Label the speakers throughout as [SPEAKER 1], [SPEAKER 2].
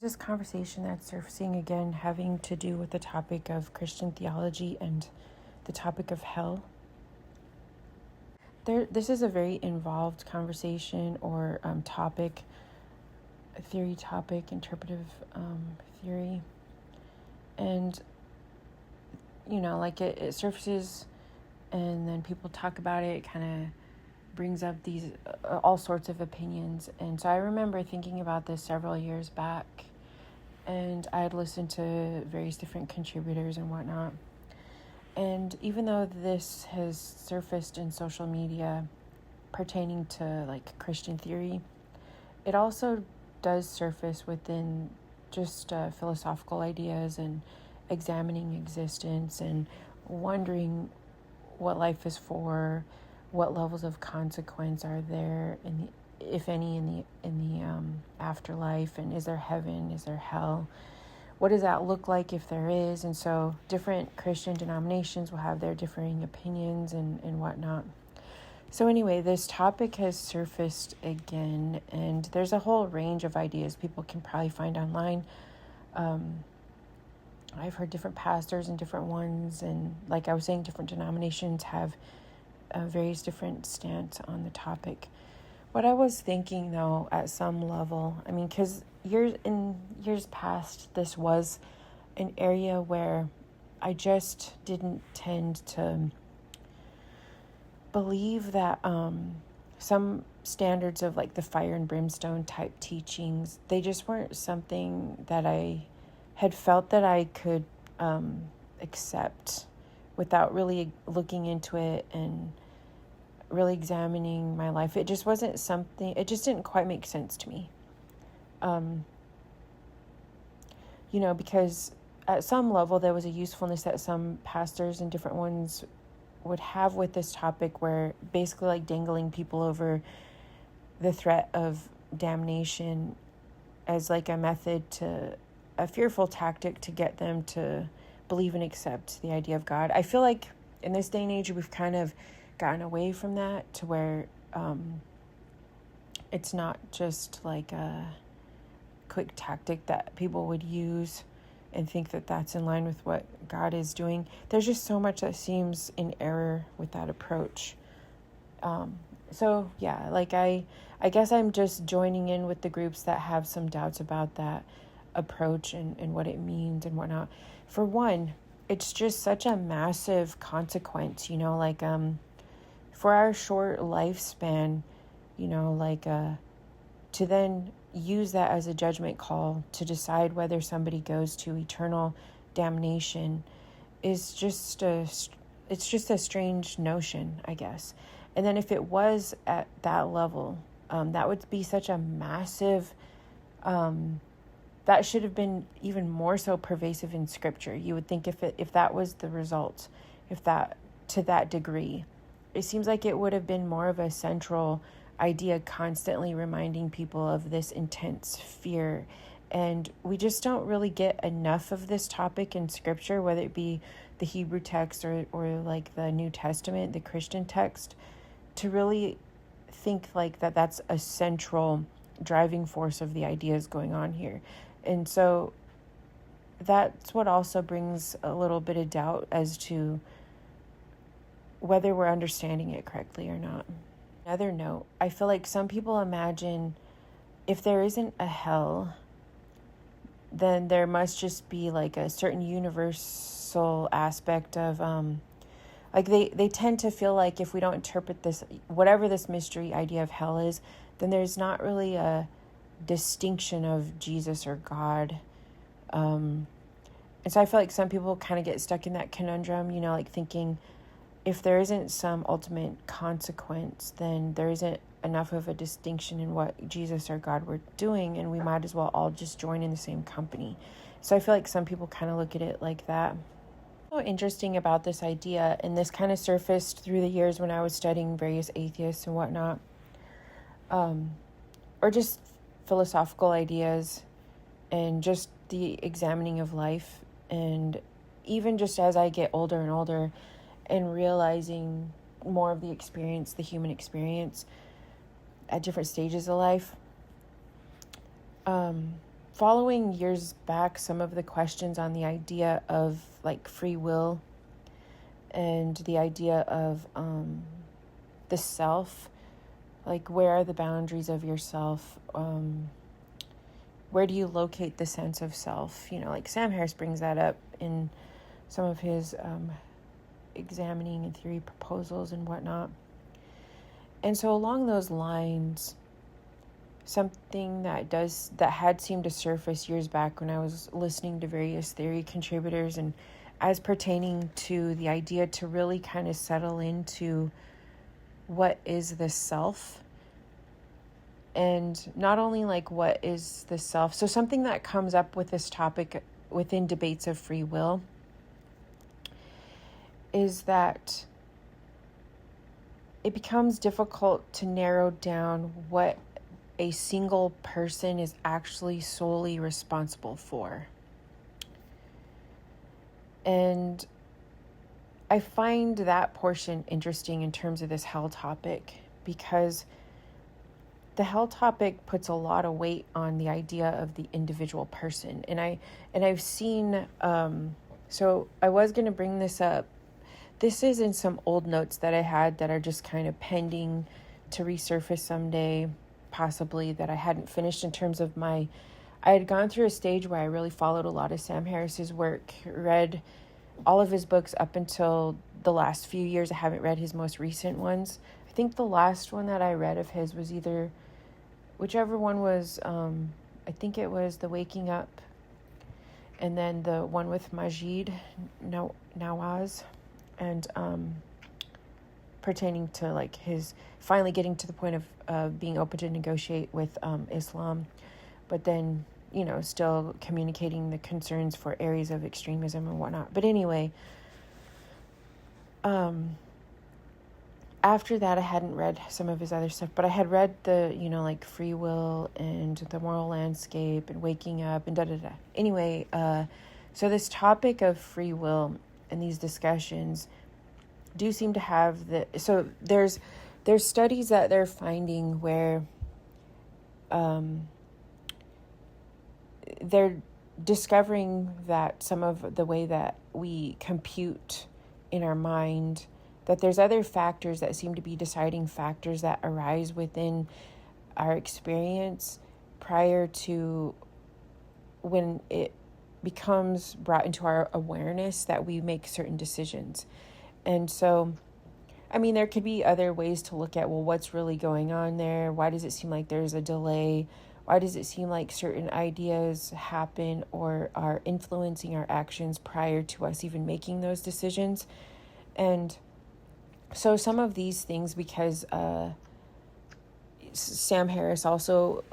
[SPEAKER 1] This conversation that's surfacing again having to do with the topic of Christian theology and the topic of hell. This is a very involved conversation or topic, interpretive theory. And, it surfaces and then people talk about it. It kind of brings up these all sorts of opinions. And so I remember thinking about this several years back. And I had listened to various different contributors and whatnot. And even though this has surfaced in social media pertaining to Christian theory, it also does surface within just philosophical ideas and examining existence and wondering what life is for, what levels of consequence are there if any, in the afterlife, and is there heaven, is there hell, what does that look like if there is? And so different Christian denominations will have their differing opinions and whatnot. So anyway, this topic has surfaced again, and there's a whole range of ideas people can probably find online. I've heard different pastors and different ones, and like I was saying, different denominations have various different stance on the topic. What I was thinking, though, at some level, because years past, this was an area where I just didn't tend to believe that some standards of the fire and brimstone type teachings, they just weren't something that I had felt that I could accept without really looking into it and really examining my life. It just wasn't something, it just didn't quite make sense to me. Because at some level there was a usefulness that some pastors and different ones would have with this topic, where basically dangling people over the threat of damnation as a method to a fearful tactic to get them to believe and accept the idea of God. I feel like in this day and age we've kind of gotten away from that to where it's not just a quick tactic that people would use and think that that's in line with what God is doing. There's just so much that seems in error with that approach. I guess I'm just joining in with the groups that have some doubts about that approach and what it means and whatnot. For one, it's just such a massive consequence, for our short lifespan, to then use that as a judgment call to decide whether somebody goes to eternal damnation is just a strange notion, I guess. And then if it was at that level, that would be such a massive, that should have been even more so pervasive in Scripture. You would think if that was the result, if that to that degree, it seems like it would have been more of a central idea, constantly reminding people of this intense fear. And we just don't really get enough of this topic in Scripture, whether it be the Hebrew text or the New Testament, the Christian text, to really think that's a central driving force of the ideas going on here. And so that's what also brings a little bit of doubt as to whether we're understanding it correctly or not. Another note, I feel like some people imagine if there isn't a hell, then there must just be a certain universal aspect of they tend to feel like if we don't interpret this, whatever this mystery idea of hell is, then there's not really a distinction of Jesus or God. And so I feel like some people kind of get stuck in that conundrum, thinking if there isn't some ultimate consequence, then there isn't enough of a distinction in what Jesus or God were doing, and we might as well all just join in the same company. So I feel like some people kind of look at it like that. What's so interesting about this idea, and this kind of surfaced through the years when I was studying various atheists and whatnot, or just philosophical ideas and just the examining of life, and even just as I get older and older and realizing more of the experience, the human experience at different stages of life. following years back some of the questions on the idea of like free will and the idea of the self, like where are the boundaries of yourself? Where do you locate the sense of self? Like Sam Harris brings that up in some of his examining and theory proposals and whatnot. And so along those lines, something that had seemed to surface years back when I was listening to various theory contributors, and as pertaining to the idea to really kind of settle into what is the self, and not only like what is the self. So something that comes up with this topic within debates of free will is that it becomes difficult to narrow down what a single person is actually solely responsible for. And I find that portion interesting in terms of this hell topic, because the hell topic puts a lot of weight on the idea of the individual person. And I've seen, so I was going to bring this up. This is in some old notes that I had that are just kind of pending to resurface someday, possibly, that I hadn't finished in terms of I had gone through a stage where I really followed a lot of Sam Harris's work, read all of his books up until the last few years. I haven't read his most recent ones. I think the last one that I read of his was whichever one was, I think it was The Waking Up, and then the one with Majid Nawaz, and pertaining to like his finally getting to the point of being open to negotiate with Islam, but then still communicating the concerns for areas of extremism and whatnot. But anyway, after that I hadn't read some of his other stuff, but I had read the like Free Will and The Moral Landscape and Waking Up and da-da-da. Anyway, so this topic of free will and these discussions do seem to have so there's studies that they're finding where they're discovering that some of the way that we compute in our mind, that there's other factors that seem to be deciding factors that arise within our experience prior to when it becomes brought into our awareness that we make certain decisions. And so, I mean, there could be other ways to look at, well, what's really going on there? Why does it seem like there's a delay? Why does it seem like certain ideas happen or are influencing our actions prior to us even making those decisions? And so some of these things, because Sam Harris also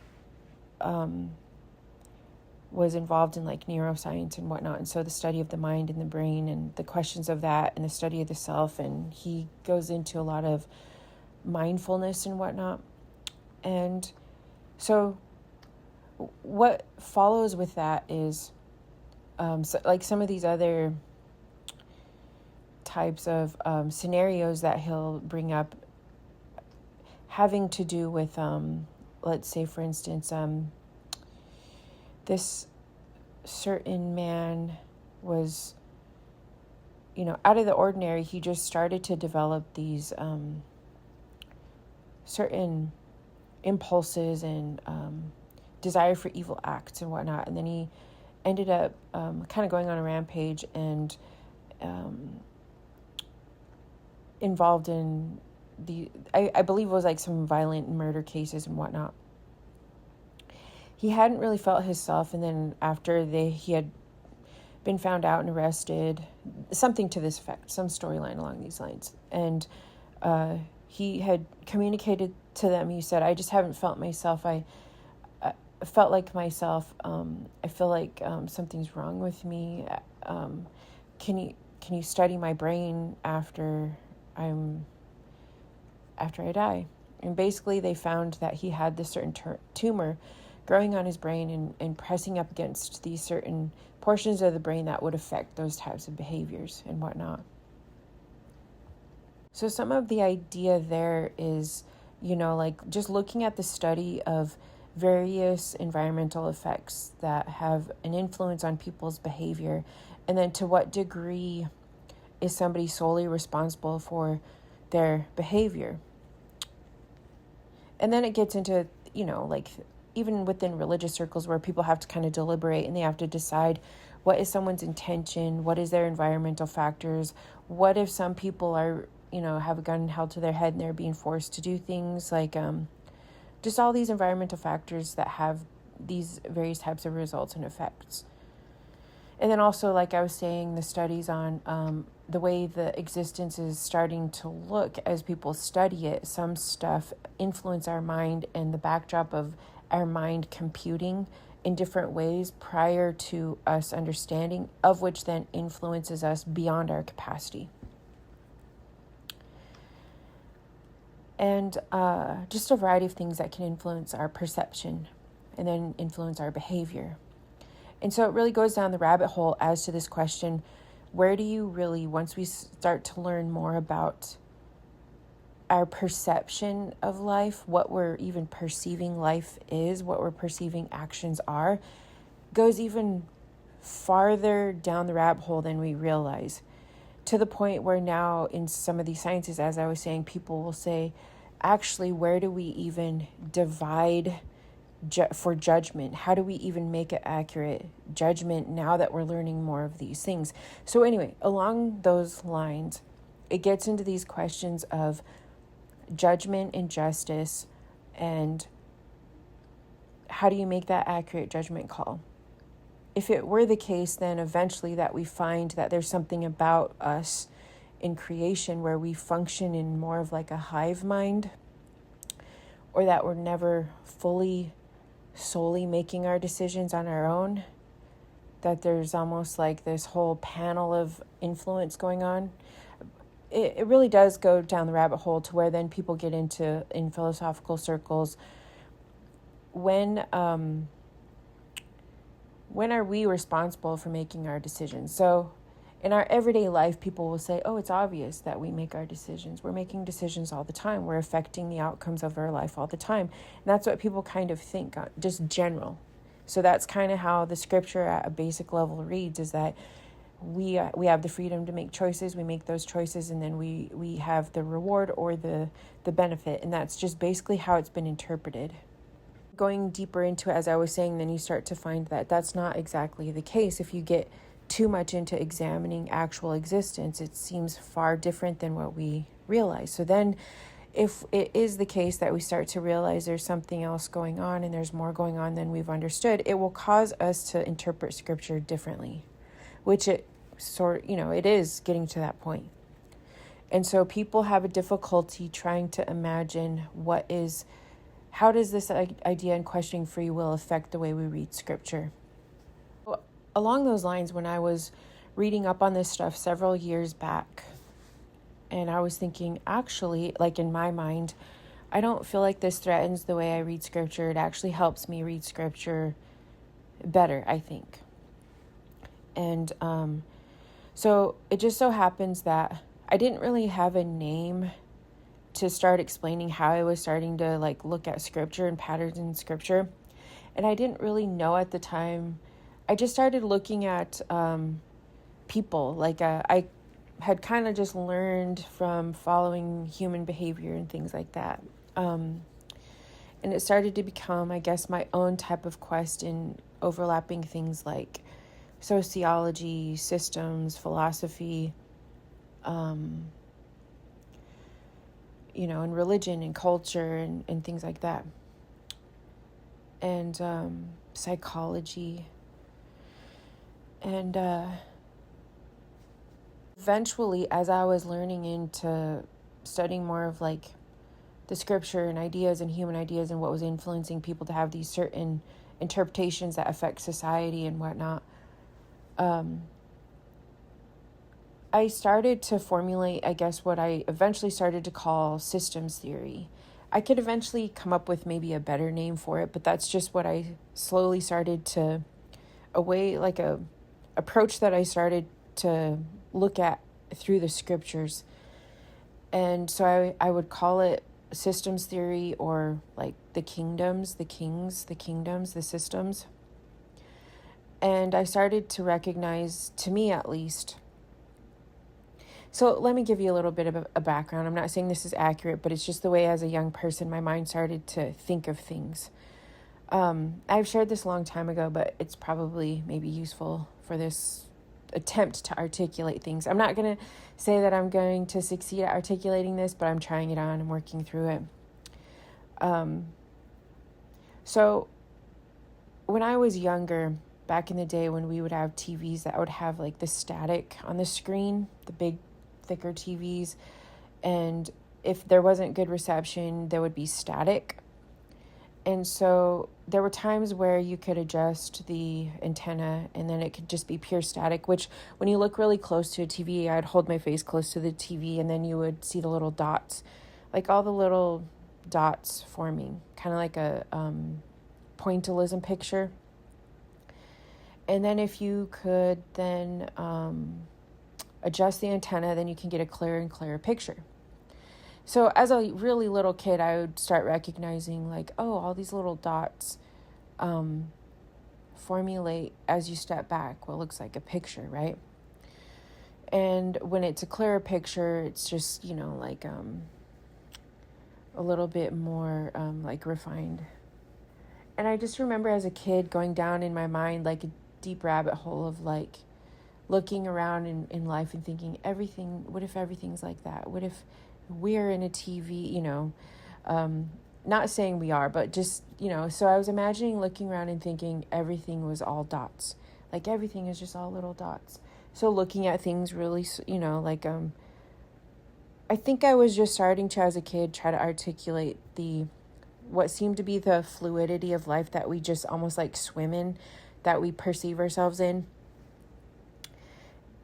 [SPEAKER 1] was involved in like neuroscience and whatnot, and so the study of the mind and the brain and the questions of that and the study of the self, and he goes into a lot of mindfulness and whatnot. And so what follows with that is so like some of these other types of scenarios that he'll bring up having to do with let's say for instance this certain man was, out of the ordinary. He just started to develop these certain impulses and desire for evil acts and whatnot. And then he ended up kind of going on a rampage and involved in I believe it was like some violent murder cases and whatnot. He hadn't really felt himself, and then after he had been found out and arrested, something to this effect, some storyline along these lines. And he had communicated to them, he said, I just haven't felt myself. I felt like myself. I feel like something's wrong with me. Can you study my brain after I die? And basically they found that he had this certain tumor growing on his brain and pressing up against these certain portions of the brain that would affect those types of behaviors and whatnot. So some of the idea there is, like just looking at the study of various environmental effects that have an influence on people's behavior, and then to what degree is somebody solely responsible for their behavior. And then it gets into, like even within religious circles where people have to kind of deliberate and they have to decide what is someone's intention, what is their environmental factors, what if some people are, have a gun held to their head and they're being forced to do things like just all these environmental factors that have these various types of results and effects. And then also, like I was saying, the studies on the way the existence is starting to look as people study it. Some stuff influence our mind and the backdrop of our mind computing in different ways prior to us understanding, of which then influences us beyond our capacity. And just a variety of things that can influence our perception and then influence our behavior. And so it really goes down the rabbit hole as to this question, where do you really, once we start to learn more about our perception of life, what we're even perceiving life is, what we're perceiving actions are, goes even farther down the rabbit hole than we realize. To the point where now in some of these sciences, as I was saying, people will say, actually, where do we even divide for judgment? How do we even make an accurate judgment now that we're learning more of these things? So anyway, along those lines, it gets into these questions of judgment and justice, and how do you make that accurate judgment call? If it were the case, then eventually that we find that there's something about us in creation where we function in more of like a hive mind, or that we're never fully solely making our decisions on our own, that there's almost like this whole panel of influence going on. It really does go down the rabbit hole to where then people get into, in philosophical circles, when are we responsible for making our decisions? So in our everyday life, people will say, oh, it's obvious that we make our decisions. We're making decisions all the time. We're affecting the outcomes of our life all the time. And that's what people kind of think, just general. So that's kind of how the scripture at a basic level reads, is that we have the freedom to make choices. We make those choices, and then we have the reward or the benefit. And that's just basically how it's been interpreted. Going deeper into it, as I was saying, then you start to find that that's not exactly the case. If you get too much into examining actual existence, it seems far different than what we realize. So then if it is the case that we start to realize there's something else going on and there's more going on than we've understood, it will cause us to interpret scripture differently, which it is getting to that point. And so people have a difficulty trying to imagine how does this idea in questioning free will affect the way we read scripture? Along those lines, when I was reading up on this stuff several years back, and I was thinking, actually, like in my mind, I don't feel like this threatens the way I read scripture. It actually helps me read scripture better, I think. And so it just so happens that I didn't really have a name to start explaining how I was starting to look at scripture and patterns in scripture. And I didn't really know at the time. I just started looking at people. I had kind of just learned from following human behavior and things like that. And it started to become, I guess, my own type of quest in overlapping things like sociology, systems, philosophy, and religion and culture and things like that. And psychology. And eventually, as I was learning into studying more of the scripture and ideas and human ideas and what was influencing people to have these certain interpretations that affect society and whatnot, I started to formulate, I guess, what I eventually started to call systems theory. I could eventually come up with maybe a better name for it, but that's just what I slowly started to approach that I started to look at through the scriptures. And so I would call it systems theory, or like the kingdoms, the kings, the kingdoms, the systems. And I started to recognize, to me at least. So let me give you a little bit of a background. I'm not saying this is accurate, but it's just the way as a young person my mind started to think of things. I've shared this a long time ago, but it's probably maybe useful for this attempt to articulate things. I'm not going to say that I'm going to succeed at articulating this, but I'm trying it on and working through it. So when I was younger, back in the day when we would have TVs that would have like the static on the screen, the big, thicker TVs, and if there wasn't good reception, there would be static. And so there were times where you could adjust the antenna and then it could just be pure static, which when you look really close to a TV, I'd hold my face close to the TV and then you would see the little dots, like all the little dots forming, kind of like a pointillism picture. And then if you could then adjust the antenna, then you can get a clearer and clearer picture. So as a really little kid, I would start recognizing like, oh, all these little dots formulate as you step back what looks like a picture, right? And when it's a clearer picture, it's just, like a little bit more like refined. And I just remember as a kid going down in my mind like a deep rabbit hole of like looking around in life and thinking what if everything's like that? What if we're in a TV, not saying we are, but just, so I was imagining looking around and thinking everything was all dots. Like everything is just all little dots. So looking at things really, I think I was just starting to, as a kid, try to articulate what seemed to be the fluidity of life that we just almost like swim in, that we perceive ourselves in.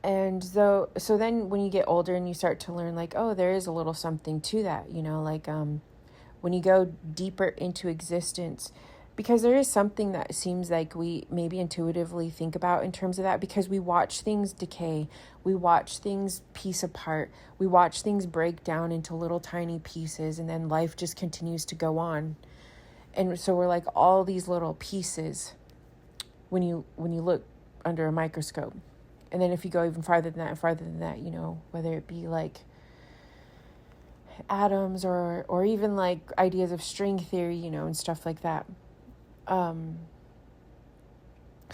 [SPEAKER 1] And so then when you get older and you start to learn like, oh, there is a little something to that, when you go deeper into existence, because there is something that seems like we maybe intuitively think about in terms of that, because we watch things decay, we watch things piece apart, we watch things break down into little tiny pieces, and then life just continues to go on. And so we're like all these little pieces when you look under a microscope. And then if you go even farther than that, whether it be like atoms or even like ideas of string theory, and stuff like that. So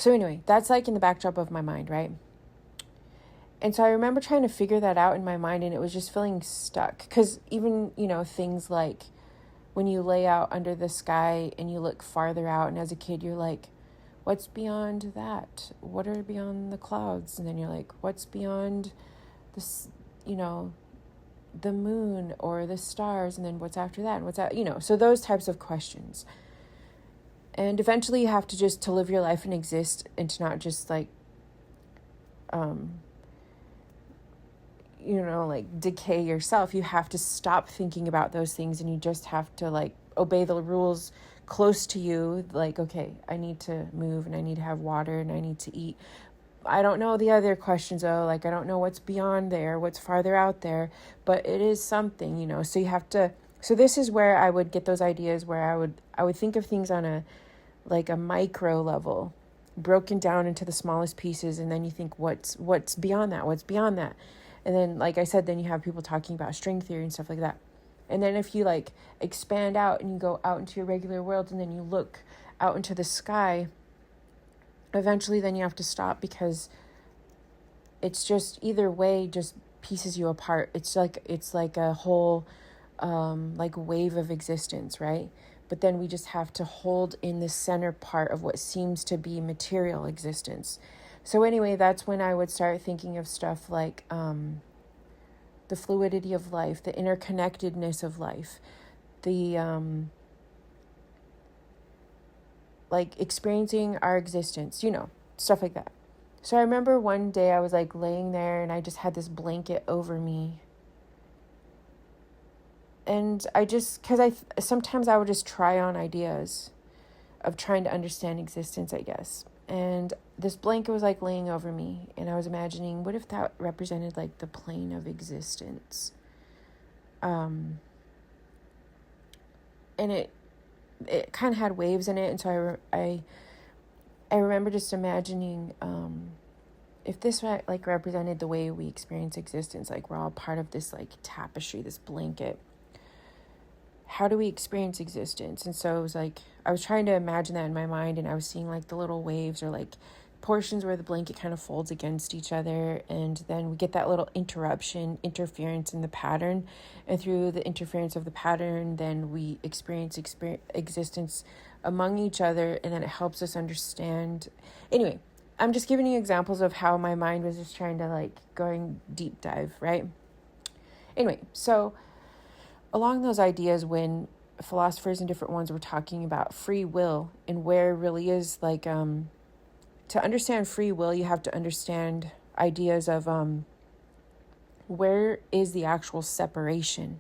[SPEAKER 1] anyway, that's like in the backdrop of my mind, right? And so I remember trying to figure that out in my mind, and it was just feeling stuck. Because even, things like when you lay out under the sky and you look farther out, and as a kid, you're like, what's beyond that? What are beyond the clouds? And then you're like, what's beyond this, the moon or the stars? And then what's after that? And what's that? So those types of questions. And eventually you have to live your life and exist, and to not just like, like decay yourself. You have to stop thinking about those things, and you just have to like obey the rules close to you, like, okay, I need to move and I need to have water and I need to eat. I don't know the other questions though, like I don't know what's beyond there, what's farther out there, but it is something, so you have to, so this is where I would get those ideas where I would think of things on a micro level, broken down into the smallest pieces, and then you think what's beyond that, and then like I said, then you have people talking about string theory and stuff like that. And then if you like expand out and you go out into your regular world and then you look out into the sky, eventually then you have to stop, because it's just either way just pieces you apart. It's like a whole like wave of existence, right? But then we just have to hold in the center part of what seems to be material existence. So anyway, that's when I would start thinking of stuff like the fluidity of life, the interconnectedness of life, the like experiencing our existence, stuff like that. So I remember one day I was like laying there and I just had this blanket over me. And sometimes I would just try on ideas of trying to understand existence, I guess. And this blanket was like laying over me, and I was imagining, what if that represented like the plane of existence? and it kind of had waves in it. And so I remember just imagining, if this like represented the way we experience existence, like we're all part of this like tapestry, this blanket, how do we experience existence? And so it was like, I was trying to imagine that in my mind, and I was seeing like the little waves or like portions where the blanket kind of folds against each other, and then we get that little interference in the pattern, and through the interference of the pattern, then we experience existence among each other, and then it helps us understand. Anyway, I'm just giving you examples of how my mind was just trying to like going deep dive, right? Anyway, so along those ideas, when philosophers and different ones were talking about free will and where it really is like, to understand free will, you have to understand ideas of where is the actual separation.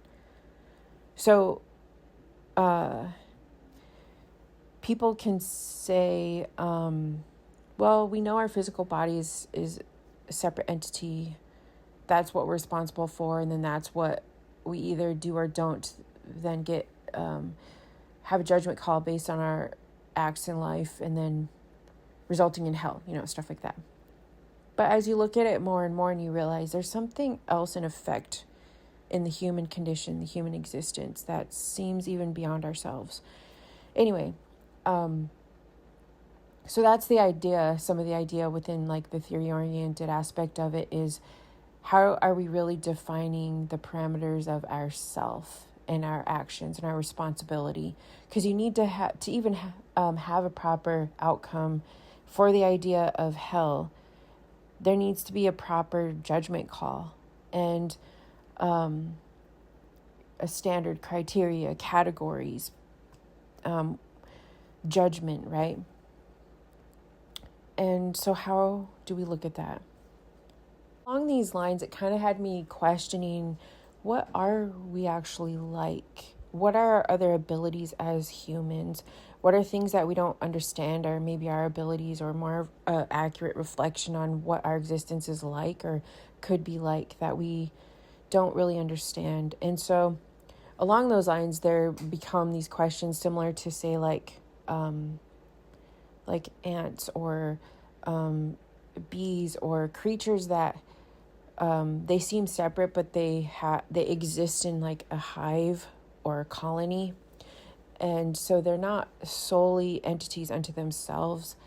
[SPEAKER 1] So people can say, well, we know our physical body is a separate entity. That's what we're responsible for. And then that's what we either do or don't then get, have a judgment call based on our acts in life, and then resulting in hell, stuff like that. But as you look at it more and more, and you realize there's something else in effect in the human condition, the human existence, that seems even beyond ourselves. Anyway, so that's the idea. Some of the idea within like the theory-oriented aspect of it is, how are we really defining the parameters of ourself and our actions and our responsibility? Because you need to have a proper outcome for the idea of hell. There needs to be a proper judgment call and a standard criteria, categories, judgment, right? And so how do we look at that? Along these lines, it kind of had me questioning, what are we actually like? What are our other abilities as humans? What are things that we don't understand, or maybe our abilities, or more accurate reflection on what our existence is like or could be like, that we don't really understand? And so along those lines, there become these questions similar to, say, like ants or bees, or creatures that they seem separate, but they exist in like a hive or a colony. And so they're not solely entities unto themselves.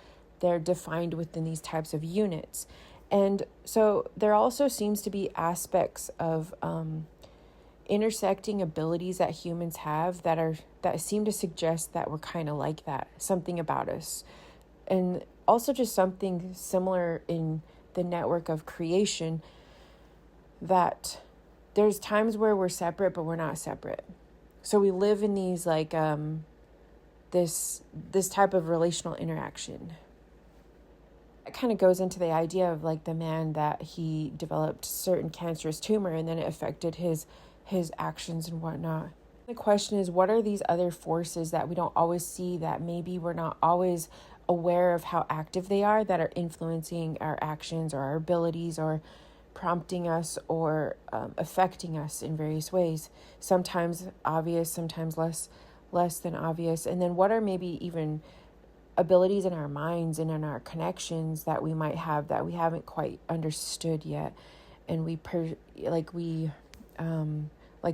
[SPEAKER 1] They're defined within these types of units. And so there also seems to be aspects of intersecting abilities that humans have that seem to suggest that we're kind of like that, something about us. And also just something similar in the network of creation, that there's times where we're separate, but we're not separate. So we live in these like this type of relational interaction. It kind of goes into the idea of like the man that he developed certain cancerous tumor, and then it affected his actions and whatnot. The question is, what are these other forces that we don't always see, that maybe we're not always aware of how active they are, that are influencing our actions or our abilities, or prompting us, or affecting us in various ways, sometimes obvious, sometimes less than obvious. And then what are maybe even abilities in our minds and in our connections that we might have that we haven't quite understood yet, and we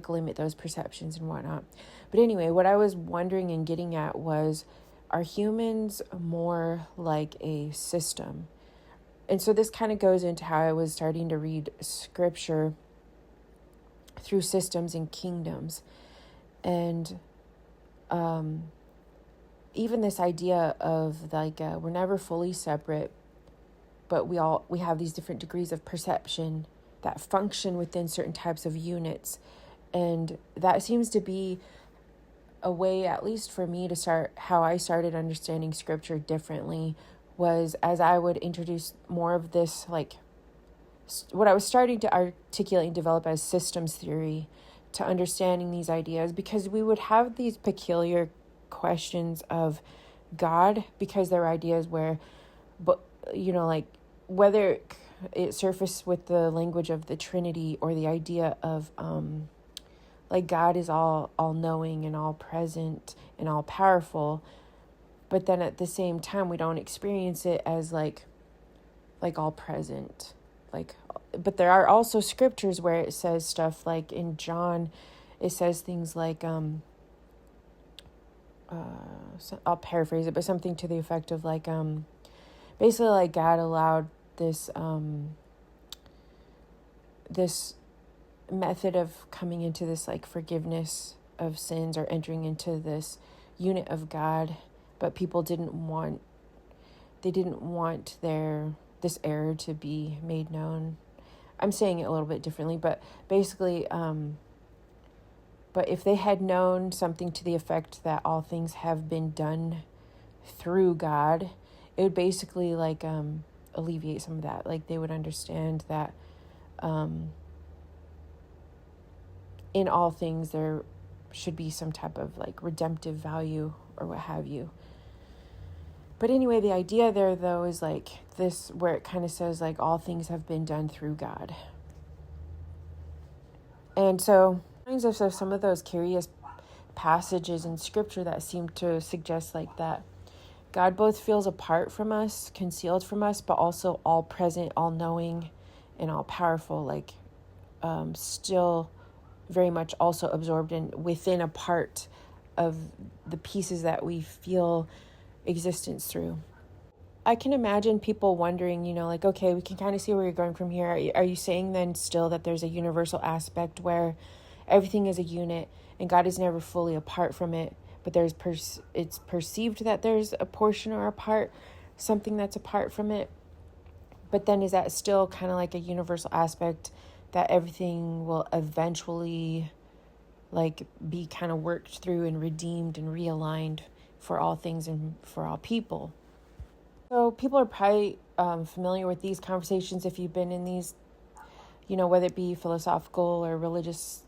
[SPEAKER 1] limit those perceptions and whatnot. But anyway, what I was wondering and getting at was, are humans more like a system? And so this kind of goes into how I was starting to read scripture through systems and kingdoms. And even this idea of like, we're never fully separate, but we have these different degrees of perception that function within certain types of units. And that seems to be a way, at least for me, to start how I started understanding scripture differently, was as I would introduce more of this, like what I was starting to articulate and develop as systems theory, to understanding these ideas, because we would have these peculiar questions of God, because there are ideas where, but like whether it surfaced with the language of the Trinity, or the idea of like God is all knowing and all present and all powerful, but then at the same time we don't experience it as like all present. Like, but there are also scriptures where it says stuff like in John, it says things like so I'll paraphrase it, but something to the effect of like basically like God allowed this this method of coming into this like forgiveness of sins or entering into this unit of God, but people didn't want this error to be made known. I'm saying it a little bit differently, but basically but if they had known something to the effect that all things have been done through God, it would basically like alleviate some of that. Like they would understand that in all things there should be some type of like redemptive value or what have you. But anyway, the idea there though is like this, where it kind of says like all things have been done through God. And so some of those curious passages in scripture that seem to suggest like that God both feels apart from us, concealed from us, but also all present, all knowing, and all powerful, like still very much also absorbed in within a part of the pieces that we feel existence through. I can imagine people wondering, like, okay, we can kind of see where you're going from here. Are you saying then still that there's a universal aspect where everything is a unit and God is never fully apart from it, but it's perceived that there's a portion or a part, something that's apart from it? But then is that still kind of like a universal aspect that everything will eventually like be kind of worked through and redeemed and realigned for all things and for all people? So people are probably familiar with these conversations if you've been in these, whether it be philosophical or religious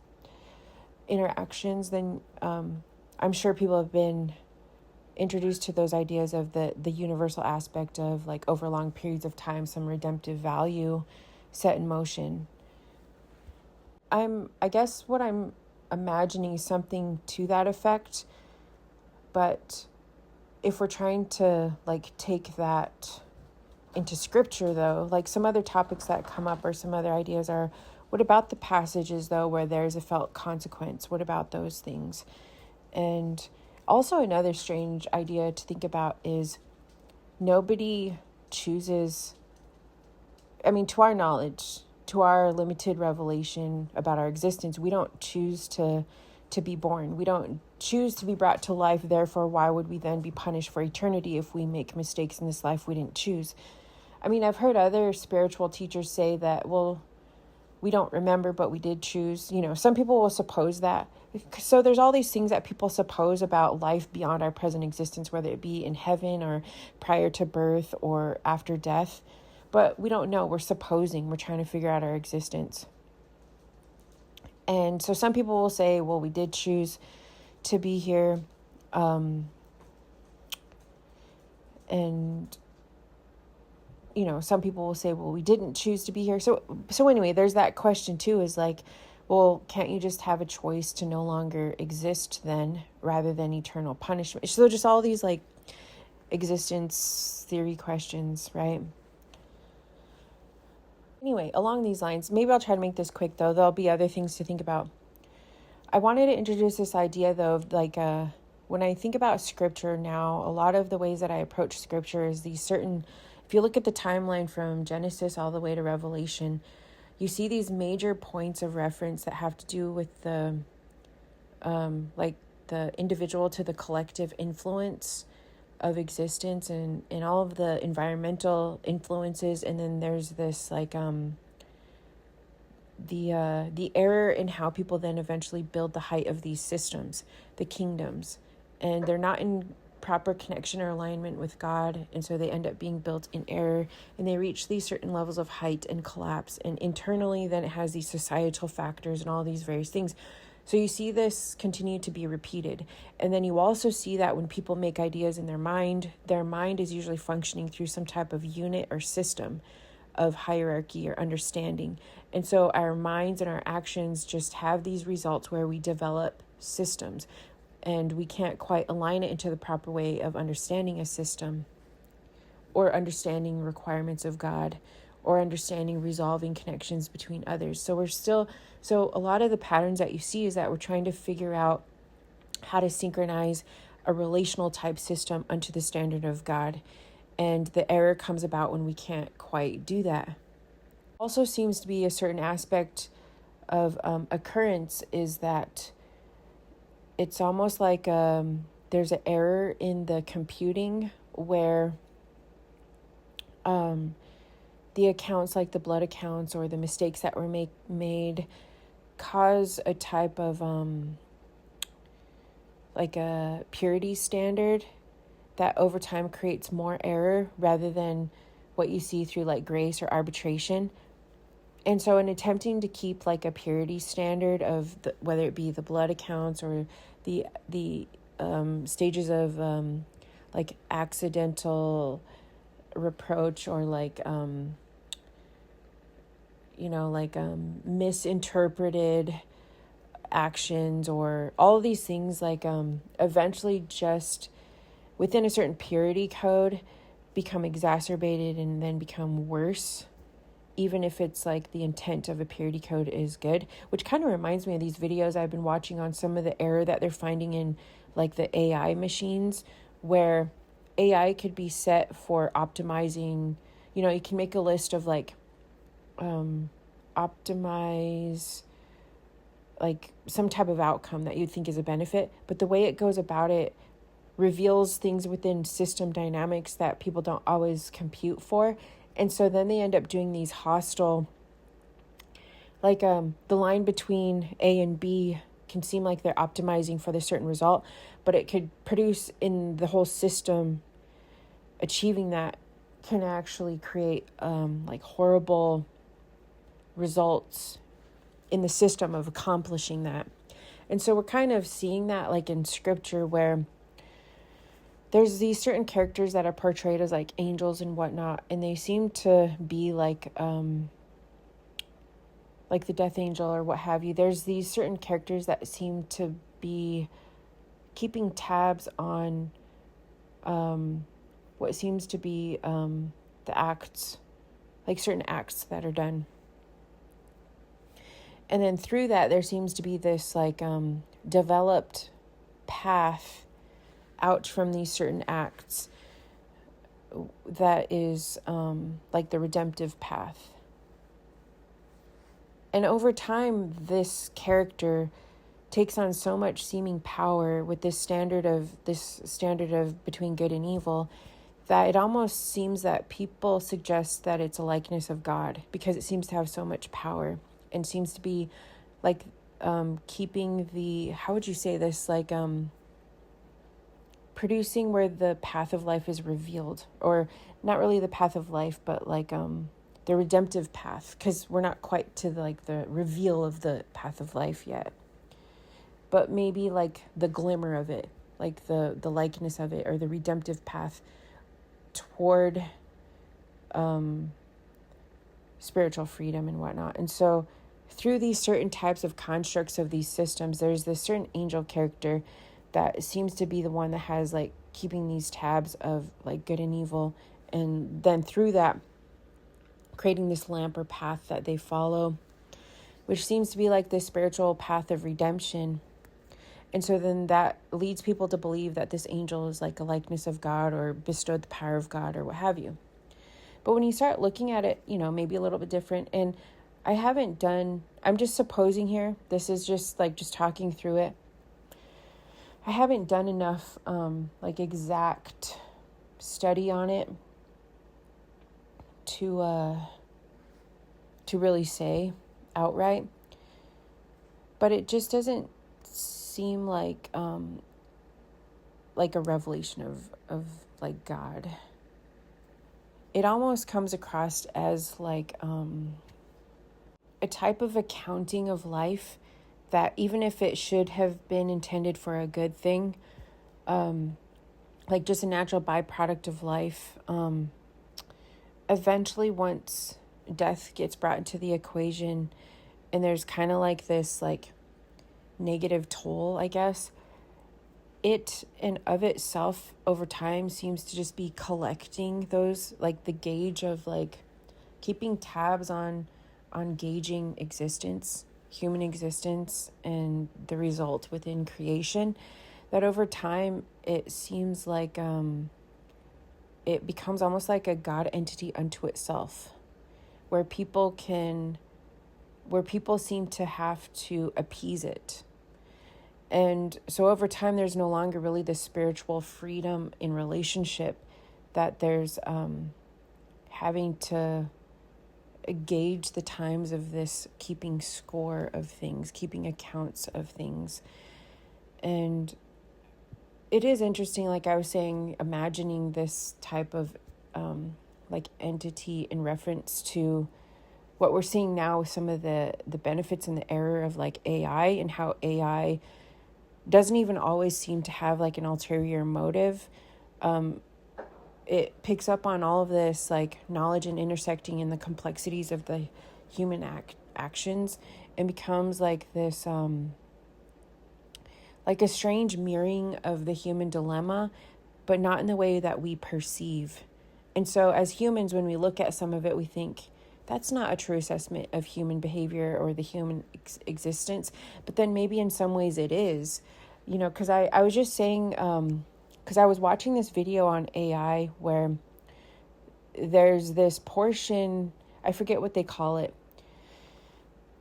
[SPEAKER 1] interactions, then I'm sure people have been introduced to those ideas of the universal aspect of like over long periods of time, some redemptive value set in motion. I guess what I'm imagining is something to that effect, but if we're trying to like take that into scripture though, like some other topics that come up or some other ideas are, what about the passages though where there's a felt consequence? What about those things? And also another strange idea to think about is nobody chooses, to our knowledge, to our limited revelation about our existence, we don't choose to be born. We don't choose to be brought to life. Therefore, why would we then be punished for eternity if we make mistakes in this life we didn't choose? I've heard other spiritual teachers say that, well, we don't remember, but we did choose. Some people will suppose that. So there's all these things that people suppose about life beyond our present existence, whether it be in heaven or prior to birth or after death. But we don't know. We're supposing. We're trying to figure out our existence. And so some people will say, well, we did choose to be here. And some people will say, well, we didn't choose to be here. So anyway, there's that question too, is like, well, can't you just have a choice to no longer exist then, rather than eternal punishment? So just all these like existence theory questions, right? Anyway, along these lines, maybe I'll try to make this quick though. There'll be other things to think about. I wanted to introduce this idea though of like, when I think about scripture now, a lot of the ways that I approach scripture is these certain, if you look at the timeline from Genesis all the way to Revelation, you see these major points of reference that have to do with the individual to the collective influence of existence and all of the environmental influences. And then there's this like the error in how people then eventually build the height of these systems, the kingdoms, and they're not in proper connection or alignment with God, and so they end up being built in error, and they reach these certain levels of height and collapse. And internally then it has these societal factors and all these various things. So you see this continue to be repeated. And then you also see that when people make ideas in their mind is usually functioning through some type of unit or system of hierarchy or understanding. And so our minds and our actions just have these results where we develop systems, and we can't quite align it into the proper way of understanding a system, or understanding requirements of God, or understanding resolving connections between others. So a lot of the patterns that you see is that we're trying to figure out how to synchronize a relational type system unto the standard of God. And the error comes about when we can't quite do that. Also seems to be a certain aspect of occurrence is that it's almost like there's an error in the computing where the accounts, like the blood accounts or the mistakes that were made, cause a type of like a purity standard that over time creates more error rather than what you see through like grace or arbitration. And so in attempting to keep like a purity standard of whether it be the blood accounts or the stages of like accidental reproach or like misinterpreted actions or all of these things, like eventually just within a certain purity code become exacerbated and then become worse, even if it's like the intent of a purity code is good, which kind of reminds me of these videos I've been watching on some of the error that they're finding in like the AI machines, where AI could be set for optimizing, you can make a list of like optimize like some type of outcome that you think is a benefit, but the way it goes about it reveals things within system dynamics that people don't always compute for. And so then they end up doing these hostile, like the line between A and B can seem like they're optimizing for the certain result, but it could produce in the whole system achieving that can actually create like horrible results in the system of accomplishing that. And so we're kind of seeing that like in scripture, where there's these certain characters that are portrayed as like angels and whatnot, and they seem to be like the death angel or what have you. There's these certain characters that seem to be keeping tabs on what seems to be the acts, like certain acts that are done. And then through that, there seems to be this like developed path out from these certain acts that is like the redemptive path. And over time, this character takes on so much seeming power with this standard of between good and evil, that it almost seems that people suggest that it's a likeness of God, because it seems to have so much power and seems to be like keeping the, how would you say this, like producing where the path of life is revealed, or not really the path of life, but like the redemptive path, because we're not quite to the reveal of the path of life yet, but maybe like the glimmer of it, like the likeness of it, or the redemptive path toward spiritual freedom and whatnot. And so through these certain types of constructs of these systems, there's this certain angel character that seems to be the one that has like keeping these tabs of like good and evil, and then through that creating this lamp or path that they follow, which seems to be like this spiritual path of redemption. And so then that leads people to believe that this angel is like a likeness of God, or bestowed the power of God, or what have you. But when you start looking at it, maybe a little bit different. And I'm just supposing here, this is just talking through it. I haven't done enough exact study on it to really say outright. But it just doesn't seem like a revelation of like God. It almost comes across as like a type of accounting of life that, even if it should have been intended for a good thing, like just a natural byproduct of life, eventually once death gets brought into the equation, and there's kind of like this like negative toll, I guess, it and of itself over time seems to just be collecting those, like the gauge of like keeping tabs on gauging existence, human existence, and the result within creation, that over time it seems like it becomes almost like a God entity unto itself, where people seem to have to appease it. And so over time, there's no longer really the spiritual freedom in relationship, that there's having to gauge the times of this keeping score of things, keeping accounts of things. And it is interesting, like I was saying, imagining this type of like entity in reference to what we're seeing now with some of the benefits and the error of like AI, and how AI doesn't even always seem to have like an ulterior motive. It picks up on all of this like knowledge and intersecting in the complexities of the human actions, and becomes like this like a strange mirroring of the human dilemma, but not in the way that we perceive. And so as humans, when we look at some of it, we think that's not a true assessment of human behavior or the human existence. But then maybe in some ways it is, you know, because I was just saying, because I was watching this video on AI where there's this portion, I forget what they call it,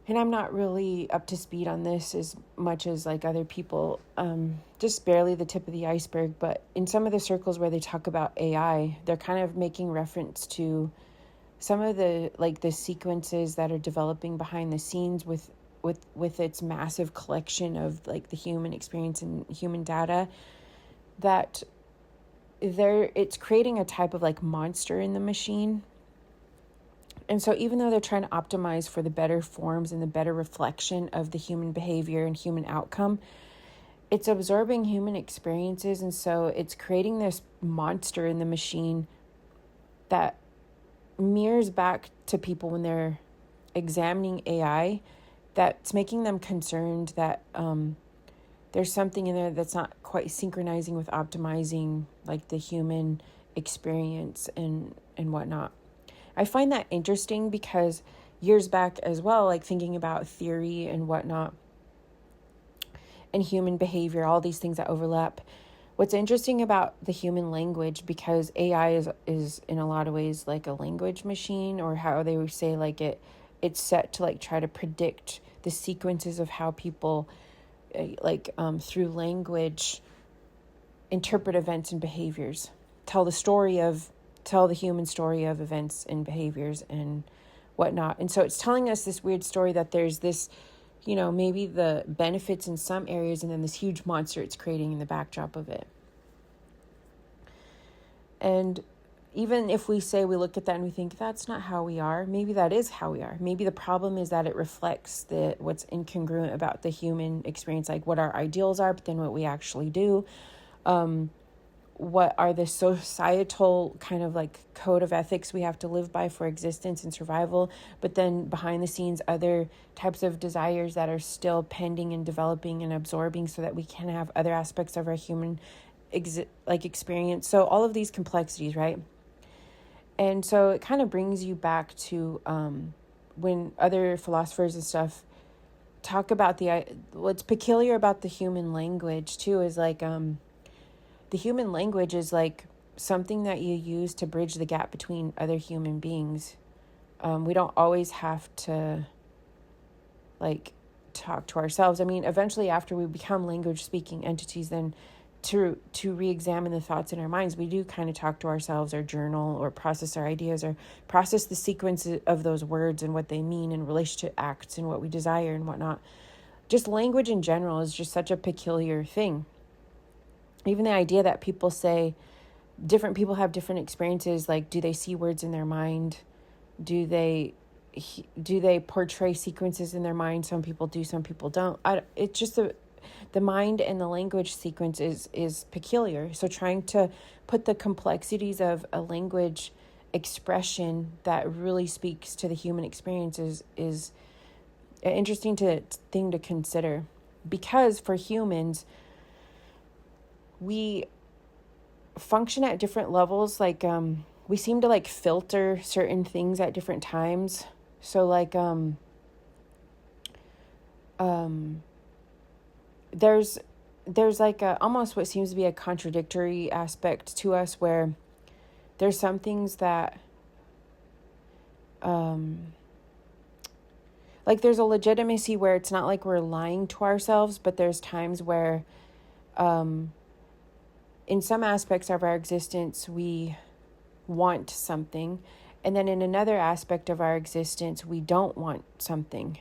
[SPEAKER 1] and I'm not really up to speed on this as much as like other people, just barely the tip of the iceberg. But in some of the circles where they talk about AI, they're kind of making reference to some of the like the sequences that are developing behind the scenes with its massive collection of like the human experience and human data, that it's creating a type of like monster in the machine. And so even though they're trying to optimize for the better forms and the better reflection of the human behavior and human outcome, it's absorbing human experiences. And so it's creating this monster in the machine that mirrors back to people when they're examining AI, that's making them concerned that there's something in there that's not quite synchronizing with optimizing like the human experience and whatnot. I find that interesting because years back as well, like thinking about theory and whatnot and human behavior, all these things that overlap. What's interesting about the human language, because AI is in a lot of ways like a language machine, or how they would say like it's set to like try to predict the sequences of how people through language interpret events and behaviors, tell the human story of events and behaviors and whatnot. And so it's telling us this weird story that there's this, you know, maybe the benefits in some areas and then this huge monster it's creating in the backdrop of it. And even if we say we look at that and we think that's not how we are, maybe that is how we are. Maybe the problem is that it reflects what's incongruent about the human experience, like what our ideals are, but then what we actually do. What are the societal kind of like code of ethics we have to live by for existence and survival, but then behind the scenes, other types of desires that are still pending and developing and absorbing so that we can have other aspects of our human experience. So all of these complexities, right? And so it kind of brings you back to when other philosophers and stuff talk about what's peculiar about the human language too is like the human language is like something that you use to bridge the gap between other human beings. We don't always have to like talk to ourselves. I mean, eventually after we become language speaking entities, then to re-examine the thoughts in our minds, we do kind of talk to ourselves or journal or process our ideas or process the sequence of those words and what they mean in relation to acts and what we desire and whatnot. Just language in general is just such a peculiar thing. Even the idea that people say different people have different experiences, like do they see words in their mind? Do they portray sequences in their mind? Some people do, some people don't. It's just the mind and the language sequence is peculiar. So trying to put the complexities of a language expression that really speaks to the human experience is an interesting thing to consider. Because for humans, we function at different levels. Like, we seem to like filter certain things at different times. So like, there's like almost what seems to be a contradictory aspect to us, where there's some things that, like there's a legitimacy where it's not like we're lying to ourselves, but there's times where, in some aspects of our existence, we want something. And then in another aspect of our existence, we don't want something.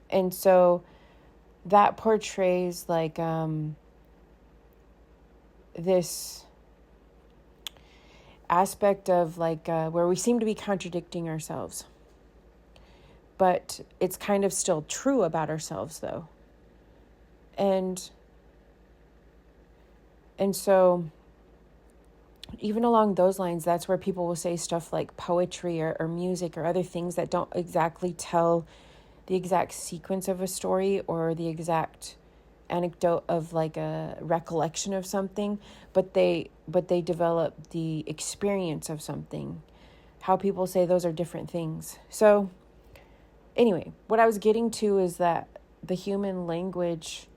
[SPEAKER 1] And so that portrays like this aspect of like where we seem to be contradicting ourselves. But it's kind of still true about ourselves, though. And so even along those lines, that's where people will say stuff like poetry or music or other things that don't exactly tell the exact sequence of a story or the exact anecdote of like a recollection of something, but they develop the experience of something. How people say those are different things. So anyway, what I was getting to is that the human language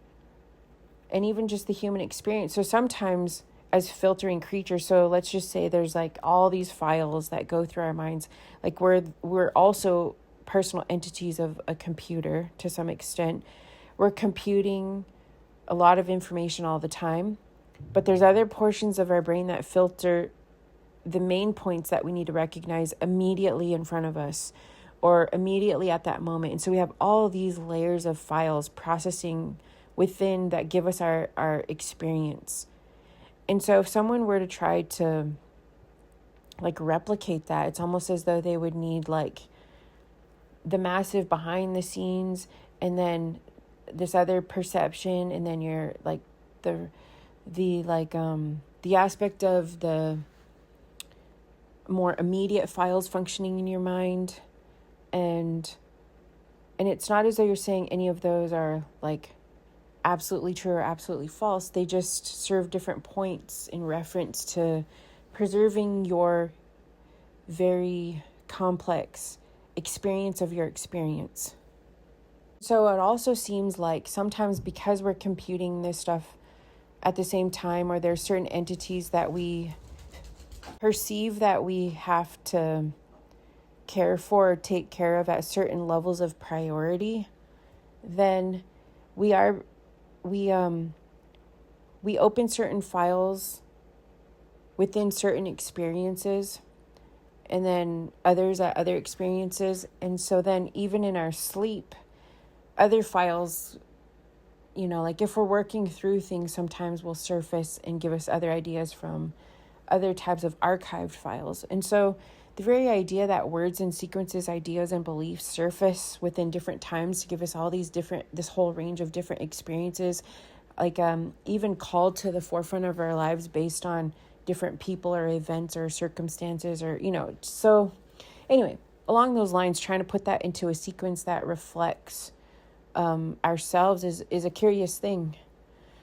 [SPEAKER 1] and even just the human experience. So sometimes as filtering creatures, so let's just say there's like all these files that go through our minds. Like we're also personal entities of a computer to some extent. We're computing a lot of information all the time, but there's other portions of our brain that filter the main points that we need to recognize immediately in front of us or immediately at that moment. And so we have all these layers of files processing within that give us our experience. And so if someone were to try to like replicate that, it's almost as though they would need like the massive behind the scenes and then this other perception, and then you're like the aspect of the more immediate files functioning in your mind. And it's not as though you're saying any of those are like absolutely true or absolutely false. They just serve different points in reference to preserving your very complex experience of your experience. So it also seems like sometimes because we're computing this stuff at the same time, or there's certain entities that we perceive that we have to care for or take care of at certain levels of priority, then we open certain files within certain experiences and then others at other experiences. And so then even in our sleep, other files, like if we're working through things, sometimes will surface and give us other ideas from other types of archived files. And so the very idea that words and sequences, ideas and beliefs surface within different times to give us all this whole range of different experiences, like even called to the forefront of our lives based on different people or events or circumstances or, so anyway, along those lines, trying to put that into a sequence that reflects ourselves is a curious thing.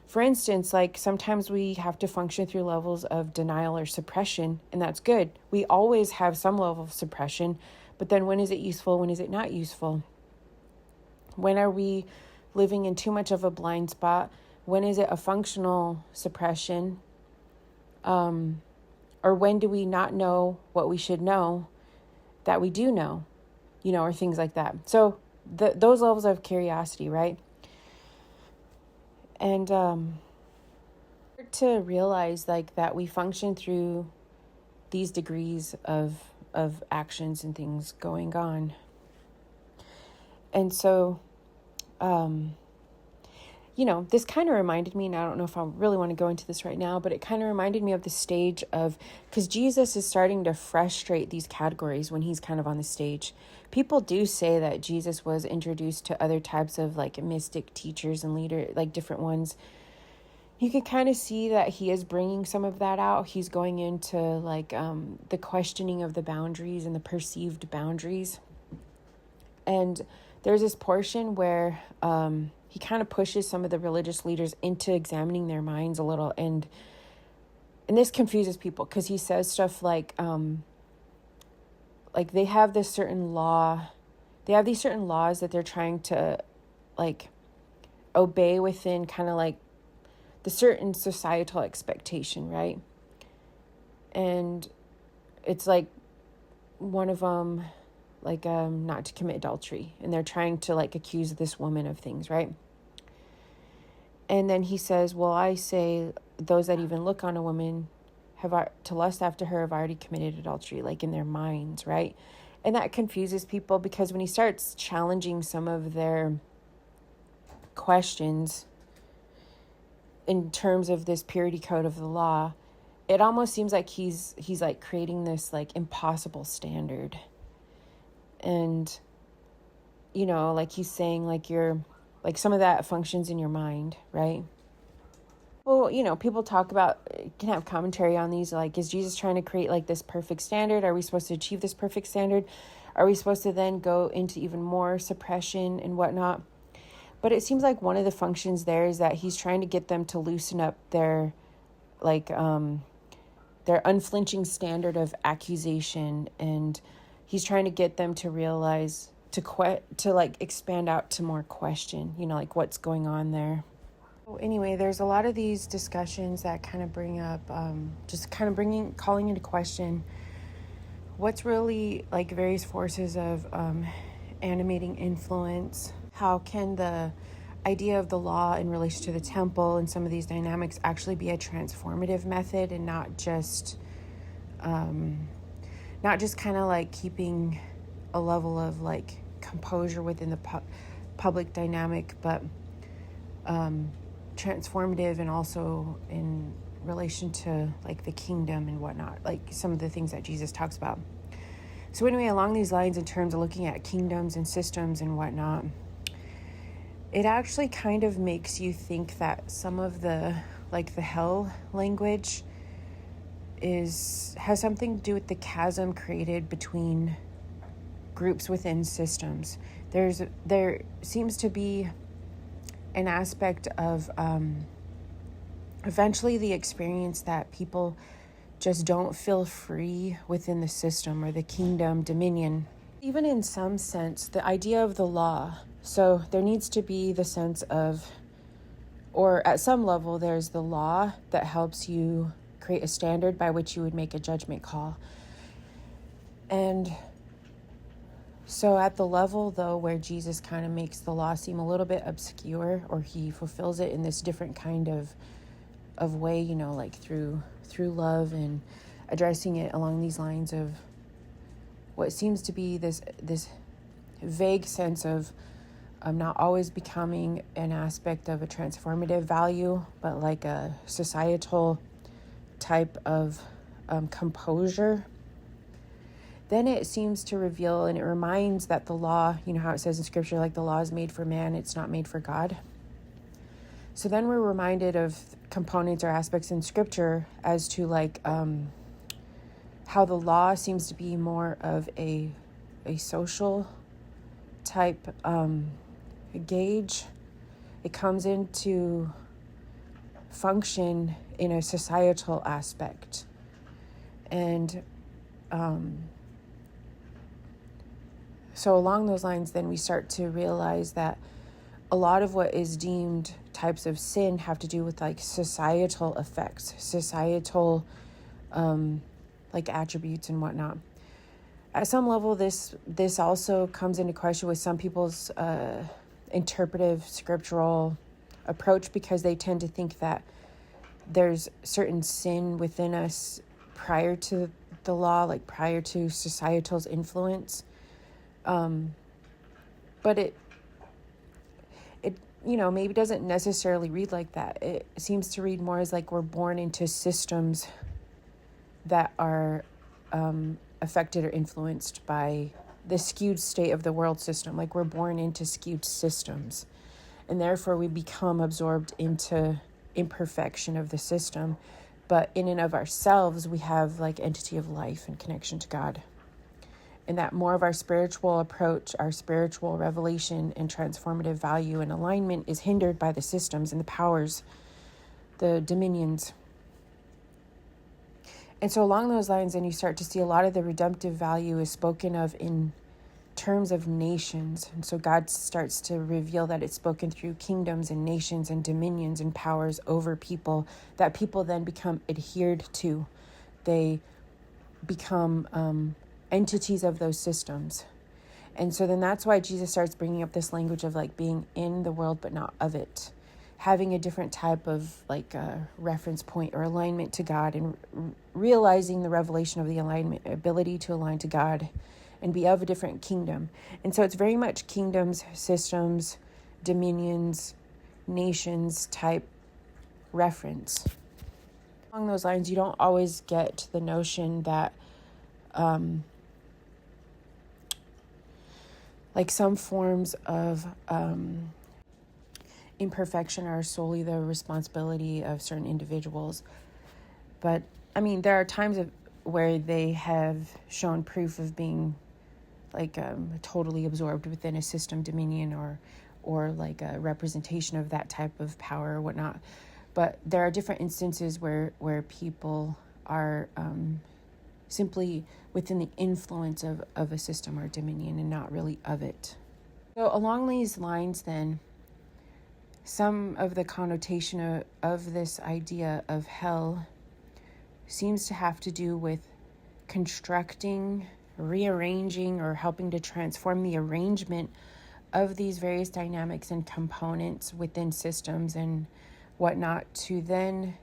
[SPEAKER 1] For instance, like sometimes we have to function through levels of denial or suppression, and that's good. We always have some level of suppression, but then when is it useful? When is it not useful? When are we living in too much of a blind spot? When is it a functional suppression? Or when do we not know what we should know that we do know, or things like that. So those levels of curiosity, right? And to realize like that we function through these degrees of actions and things going on. And so, this kind of reminded me, and I don't know if I really want to go into this right now, but it kind of reminded me of the stage of, because Jesus is starting to frustrate these categories when he's kind of on the stage. People do say that Jesus was introduced to other types of like mystic teachers and leaders, like different ones. you can kind of see that he is bringing some of that out. He's going into like the questioning of the boundaries and the perceived boundaries. And there's this portion where he kind of pushes some of the religious leaders into examining their minds a little. And this confuses people because he says stuff like they have this certain law. They have these certain laws that they're trying to like obey within kind of like the certain societal expectation, right? And it's like one of them, like not to commit adultery, and they're trying to like accuse this woman of things, right? And then he says, well, I say those that even look on a woman to lust after her have already committed adultery, like in their minds, right? And that confuses people because when he starts challenging some of their questions in terms of this purity code of the law, it almost seems like he's like creating this like impossible standard. And, you know, like he's saying like you're like some of that functions in your mind, right? Well, you know, people talk about, can have commentary on these, like, is Jesus trying to create like this perfect standard? Are we supposed to achieve this perfect standard? Are we supposed to then go into even more suppression and whatnot? But it seems like one of the functions there is that he's trying to get them to loosen up their like their unflinching standard of accusation, and he's trying to get them to realize to like expand out to more question, you know, like what's going on there. Anyway, there's a lot of these discussions that kind of bring up just kind of calling into question what's really like various forces of animating influence. How can the idea of the law in relation to the temple and some of these dynamics actually be a transformative method and not just kind of like keeping a level of like composure within the public dynamic, but transformative and also in relation to like the kingdom and whatnot, like some of the things that Jesus talks about. So anyway, along these lines, in terms of looking at kingdoms and systems and whatnot, it actually kind of makes you think that some of the like the hell language has something to do with the chasm created between groups within systems. There seems to be an aspect of eventually the experience that people just don't feel free within the system or the kingdom dominion. Even in some sense, the idea of the law. So there needs to be the sense of, or at some level, there's the law that helps you create a standard by which you would make a judgment call. And so at the level, though, where Jesus kind of makes the law seem a little bit obscure, or he fulfills it in this different kind of way, you know, like through love and addressing it along these lines of what seems to be this vague sense of not always becoming an aspect of a transformative value, but like a societal type of composure. Then it seems to reveal, and it reminds that the law, you know how it says in scripture, like the law is made for man, it's not made for God. So then we're reminded of components or aspects in scripture as to like how the law seems to be more of a social type gauge. It comes into function in a societal aspect. And so along those lines, then we start to realize that a lot of what is deemed types of sin have to do with like societal effects, societal like attributes and whatnot. At some level, this also comes into question with some people's interpretive scriptural approach, because they tend to think that there's certain sin within us prior to the law, like prior to societal's influence. But it you know, maybe doesn't necessarily read like that. It seems to read more as like we're born into systems that are affected or influenced by the skewed state of the world system. Like we're born into skewed systems, and therefore we become absorbed into imperfection of the system, but in and of ourselves, we have like entity of life and connection to God. And that more of our spiritual approach, our spiritual revelation and transformative value and alignment is hindered by the systems and the powers, the dominions. And so along those lines, then you start to see a lot of the redemptive value is spoken of in terms of nations. And so God starts to reveal that it's spoken through kingdoms and nations and dominions and powers over people that people then become adhered to. They become entities of those systems. And so then that's why Jesus starts bringing up this language of like being in the world but not of it, having a different type of like reference point or alignment to God, and realizing the revelation of the alignment, ability to align to God and be of a different kingdom. And so it's very much kingdoms, systems, dominions, nations type reference. Along those lines, you don't always get the notion that like some forms of imperfection are solely the responsibility of certain individuals. But I mean, there are times where they have shown proof of being like totally absorbed within a system, dominion, or like a representation of that type of power or whatnot. But there are different instances where people are simply within the influence of a system or dominion and not really of it. So along these lines then, some of the connotation of this idea of hell seems to have to do with constructing, rearranging, or helping to transform the arrangement of these various dynamics and components within systems and whatnot to then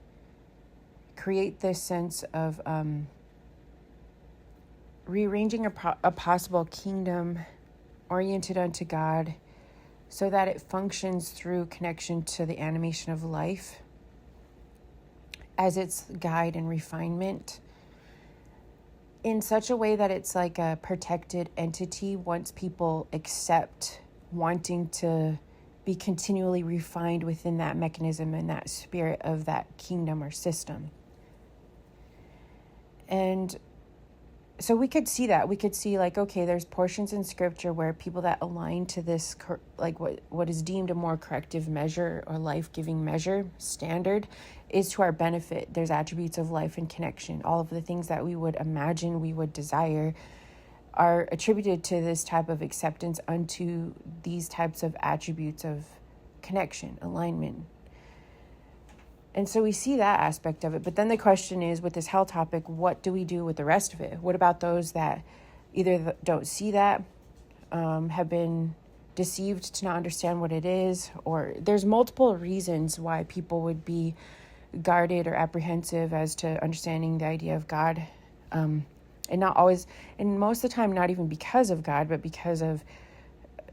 [SPEAKER 1] create this sense of rearranging a possible kingdom oriented unto God so that it functions through connection to the animation of life as its guide and refinement in such a way that it's like a protected entity once people accept wanting to be continually refined within that mechanism and that spirit of that kingdom or system. And so we could see that. We could see like, okay, there's portions in scripture where people that align to this, like what is deemed a more corrective measure or life-giving measure, standard, is to our benefit. There's attributes of life and connection. All of the things that we would imagine we would desire are attributed to this type of acceptance unto these types of attributes of connection, alignment. And so we see that aspect of it. But then the question is, with this hell topic, what do we do with the rest of it? What about those that either don't see that, have been deceived to not understand what it is, or there's multiple reasons why people would be guarded or apprehensive as to understanding the idea of God. And not always, and most of the time, not even because of God, but because of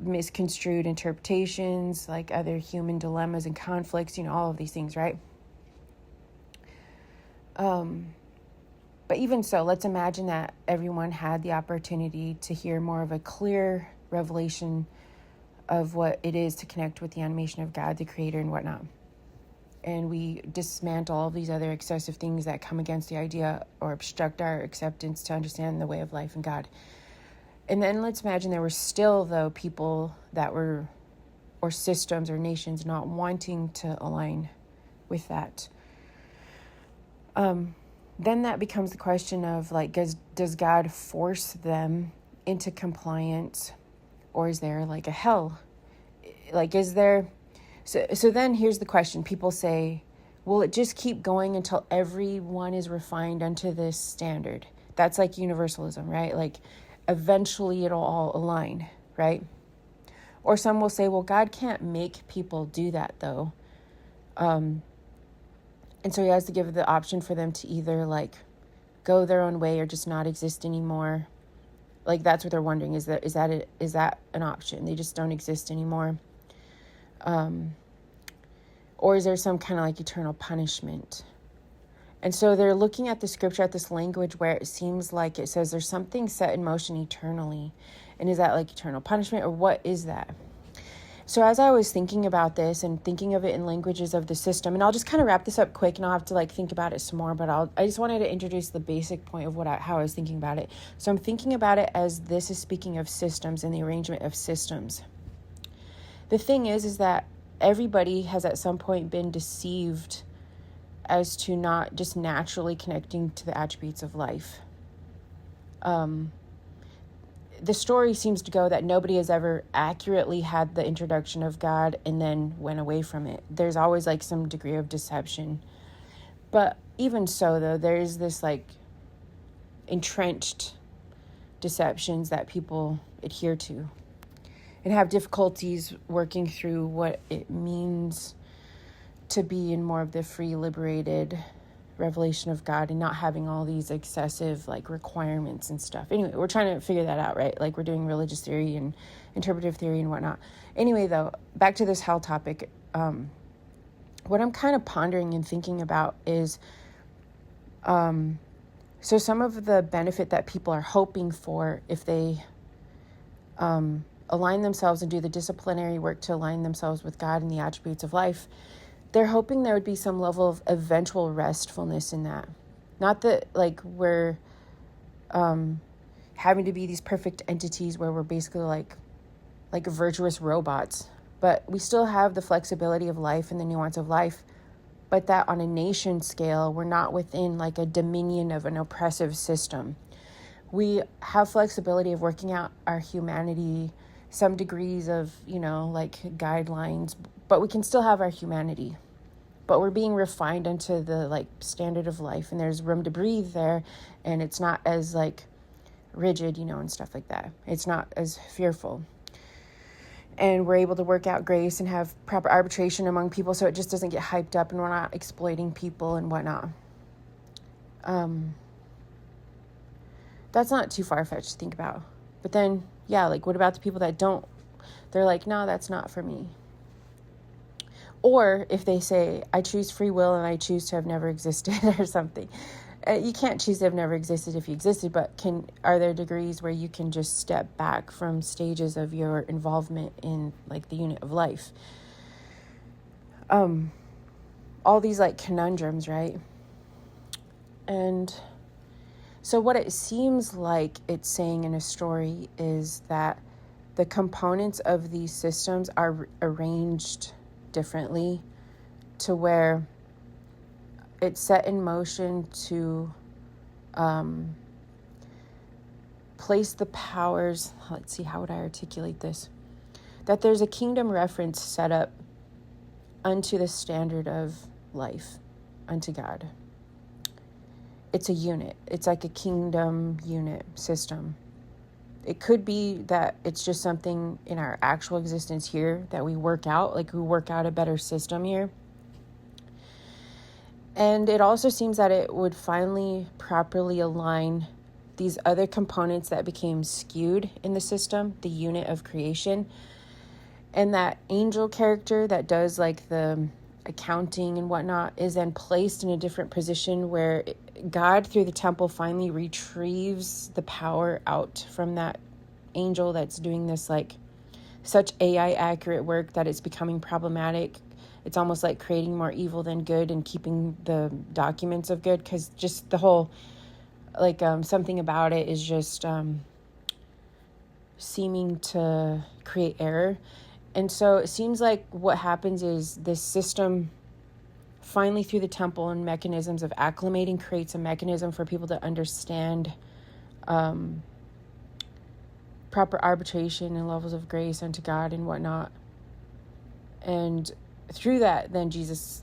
[SPEAKER 1] misconstrued interpretations, like other human dilemmas and conflicts, all of these things, right? But even so, let's imagine that everyone had the opportunity to hear more of a clear revelation of what it is to connect with the animation of God, the Creator, and whatnot. And we dismantle all of these other excessive things that come against the idea or obstruct our acceptance to understand the way of life and God. And then let's imagine there were still, though, people that were, or systems or nations not wanting to align with that. Then that becomes the question of like, does God force them into compliance, or is there like a hell? Like, is there, so then here's the question. People say, will it just keep going until everyone is refined unto this standard? That's like universalism, right? Like eventually it'll all align, right? Or some will say, well, God can't make people do that though. And so he has to give the option for them to either like go their own way or just not exist anymore. Like that's what they're wondering. Is that an option? They just don't exist anymore. Or is there some kind of like eternal punishment? And so they're looking at the scripture, at this language where it seems like it says there's something set in motion eternally. And is that like eternal punishment, or what is that? So as I was thinking about this and thinking of it in languages of the system, and I'll just kind of wrap this up quick, and I'll have to like think about it some more, but I just wanted to introduce the basic point of how I was thinking about it. So I'm thinking about it as this is speaking of systems and the arrangement of systems. The thing is that everybody has at some point been deceived as to not just naturally connecting to the attributes of life. The story seems to go that nobody has ever accurately had the introduction of God and then went away from it. There's always like some degree of deception. But even so, though, there's this like entrenched deceptions that people adhere to and have difficulties working through what it means to be in more of the free, liberated revelation of God and not having all these excessive like requirements and stuff. Anyway, we're trying to figure that out, right? Like we're doing religious theory and interpretive theory and whatnot. Anyway, though, back to this hell topic. What I'm kind of pondering and thinking about is, so some of the benefit that people are hoping for if they align themselves and do the disciplinary work to align themselves with God and the attributes of life, they're hoping there would be some level of eventual restfulness in that. Not that like we're having to be these perfect entities where we're basically like virtuous robots, but we still have the flexibility of life and the nuance of life, but that on a nation scale, we're not within like a dominion of an oppressive system. We have flexibility of working out our humanity, some degrees of, like guidelines, but we can still have our humanity. But we're being refined into the like standard of life, and there's room to breathe there, and it's not as like rigid, and stuff like that. It's not as fearful. And we're able to work out grace and have proper arbitration among people so it just doesn't get hyped up and we're not exploiting people and whatnot. That's not too far-fetched to think about. But then, yeah, like what about the people that don't? They're like, no, that's not for me. Or if they say, I choose free will and I choose to have never existed or something. You can't choose to have never existed if you existed, but are there degrees where you can just step back from stages of your involvement in like the unit of life? All these like conundrums, right? And so what it seems like it's saying in a story is that the components of these systems are arranged differently to where it's set in motion to place the powers. Let's see, how would I articulate this? That there's a kingdom reference set up unto the standard of life, unto God. It's a unit. It's like a kingdom unit system. It could be that it's just something in our actual existence here that we work out, like we work out a better system here. And it also seems that it would finally properly align these other components that became skewed in the system, the unit of creation. And that angel character that does like the accounting and whatnot is then placed in a different position where God through the temple finally retrieves the power out from that angel that's doing this like such AI accurate work that it's becoming problematic. It's almost like creating more evil than good and keeping the documents of good, because just the whole like something about it is just seeming to create error. And so it seems like what happens is this system finally through the temple and mechanisms of acclimating creates a mechanism for people to understand proper arbitration and levels of grace unto God and whatnot. And through that, then Jesus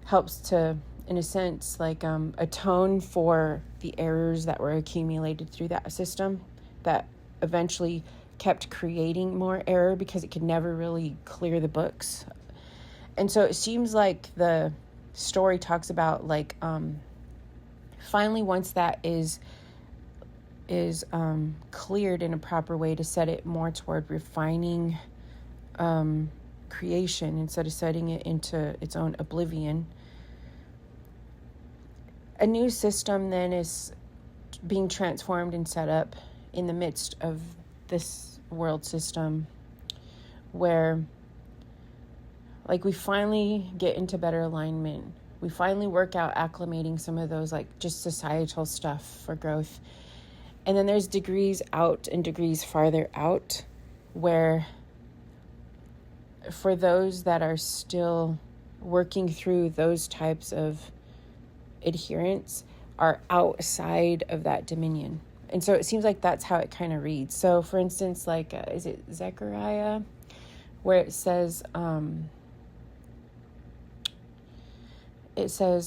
[SPEAKER 1] helps to, in a sense, like atone for the errors that were accumulated through that system that eventually kept creating more error because it could never really clear the books. And so it seems like the story talks about like finally once that is cleared in a proper way to set it more toward refining creation instead of setting it into its own oblivion. A new system then is being transformed and set up in the midst of this world system where like we finally get into better alignment. We finally work out acclimating some of those like just societal stuff for growth. And then there's degrees out and degrees farther out, where for those that are still working through those types of adherence are outside of that dominion. And so it seems like that's how it kind of reads. So for instance, like, is it Zechariah, where it says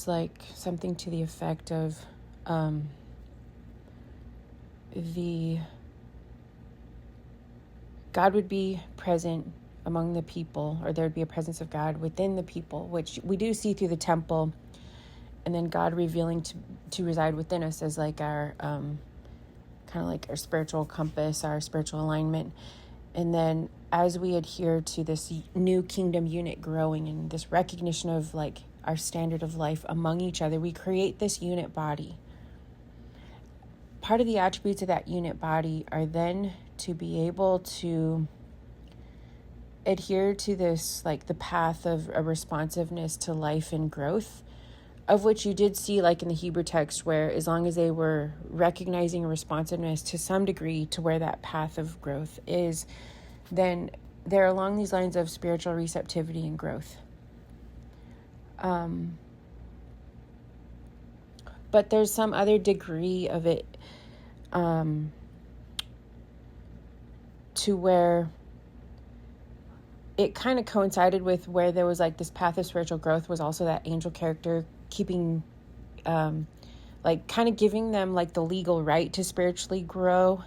[SPEAKER 1] like something to the effect of the God would be present among the people, or there would be a presence of God within the people, which we do see through the temple, and then God revealing to reside within us as like our kind of like our spiritual compass, our spiritual alignment. And then as we adhere to this new kingdom unit growing and this recognition of like our standard of life among each other, we create this unit body. Part of the attributes of that unit body are then to be able to adhere to this, like the path of a responsiveness to life and growth, of which you did see like in the Hebrew text, where as long as they were recognizing responsiveness to some degree to where that path of growth is, then they're along these lines of spiritual receptivity and growth. But there's some other degree of it to where it kind of coincided with where there was like this path of spiritual growth was also that angel character keeping, like kind of giving them like the legal right to spiritually grow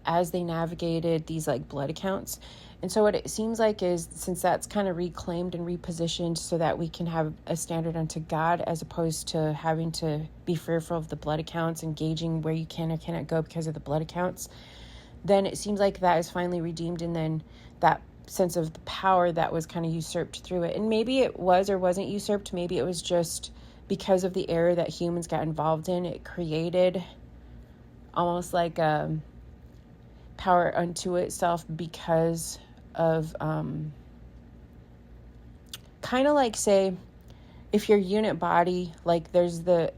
[SPEAKER 1] as they navigated these like blood accounts. And so what it seems like is, since that's kind of reclaimed and repositioned so that we can have a standard unto God, as opposed to having to be fearful of the blood accounts and gauging where you can or cannot go because of the blood accounts, then it seems like that is finally redeemed. And then that sense of the power that was kind of usurped through it. And maybe it was or wasn't usurped. Maybe it was just because of the error that humans got involved in. It created almost like a power unto itself because of kind of like, say, if your unit body, like there's the